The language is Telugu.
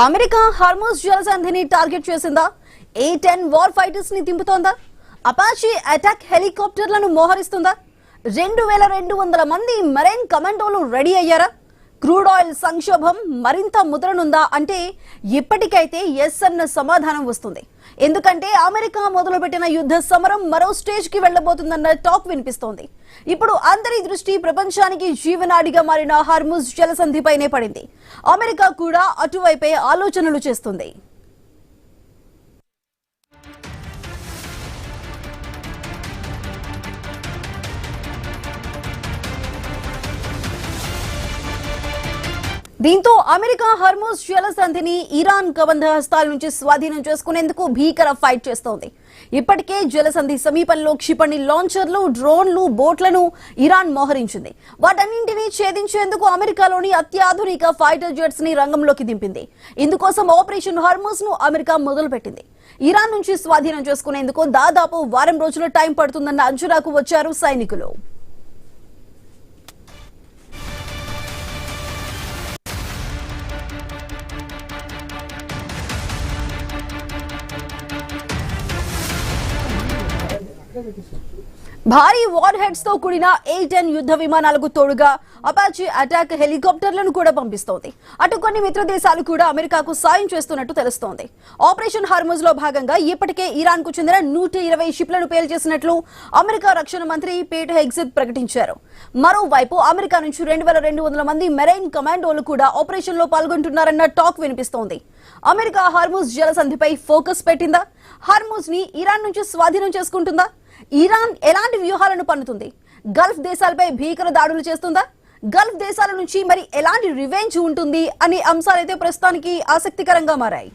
అమెరికా హార్మోజ్ జలసంధిని టార్గెట్ చేసిందా? A-10 వార్ ఫైటర్స్ ని దింపుతోందా? Apache attack హెలికాప్టర్లను మోహరిస్తుందా? 2200 మంది మెరైన్ కమాండోలు రెడీ అయ్యారా? క్రూడ్ ఆయిల్ సంక్షోభం మరింత ముదరనుందా అంటే ఇప్పటికైతే ఎస్ అన్న సమాధానం వస్తుంది. ఎందుకంటే అమెరికా మొదలుపెట్టిన యుద్ధ సమరం మరో స్టేజ్ కి వెళ్లబోతుందన్న టాక్ వినిపిస్తోంది. ఇప్పుడు అందరి దృష్టి ప్రపంచానికి జీవనాడిగా మారిన హార్ముజ్ జలసంధిపైనే పడింది. అమెరికా కూడా అటువైపే ఆలోచనలు చేస్తుంది. దీంతో అమెరికా హార్మోజ్ జలసంధిని ఇరాన్ కబంధ హస్తాల నుంచి స్వాధీనం చేసుకునేందుకు భీకర ఫైట్ చేస్తోంది. ఇప్పటికే జలసంధి సమీపంలో క్షిపణి లాంచర్లు, డ్రోన్లు, బోట్లను ఇరాన్ మోహరించింది. వాటన్నింటినీ ఛేదించేందుకు అమెరికాలోని అత్యాధునిక ఫైటర్ జెట్స్ ని రంగంలోకి దింపింది. ఇందుకోసం ఆపరేషన్ హార్మోజ్ ను అమెరికా మొదలుపెట్టింది. ఇరాన్ నుంచి స్వాధీనం చేసుకునేందుకు దాదాపు వారం రోజుల టైం పడుతుందన్న అంచనాకు వచ్చారు సైనికులు. భారీ వార్ హెడ్స్ తో కూడిన A-10 యుద్ధ విమానాలకు తోడుగా అపాచీ అటాక్ హెలికాప్టర్లను కూడా పంపిస్తోంది. అటు కొన్ని మిత్ర దేశాలు కూడా అమెరికాకు సాయం చేస్తున్నట్టు తెలుస్తోంది. ఆపరేషన్ హార్మోజ్ లో భాగంగా ఇప్పటికే ఇరాన్ కు చెందిన 120 షిప్లను పేల్చేసినట్లు అమెరికా రక్షణ మంత్రి పీట్ హెగ్సెత్ ప్రకటించారు. మరోవైపు అమెరికా నుంచి 2200 మంది మెరైన్ కమాండోలు కూడా ఆపరేషన్ లో పాల్గొంటున్నారన్న టాక్ వినిపిస్తోంది. అమెరికా హార్మోజ్ జలసంధిపై ఫోకస్ పెట్టిందా? హార్మోజ్ ని ఇరాన్ నుంచి స్వాధీనం చేసుకుంటుందా? ఇరాన్ ఎలాంటి వ్యూహాలను పన్నుతుంది? గల్ఫ్ దేశాలపై భీకర దాడులు చేస్తుందా? గల్ఫ్ దేశాల నుంచి మరి ఎలాంటి రివెంజ్ ఉంటుంది అనే అంశాలైతే ప్రస్తుతానికి ఆసక్తికరంగా మారాయి.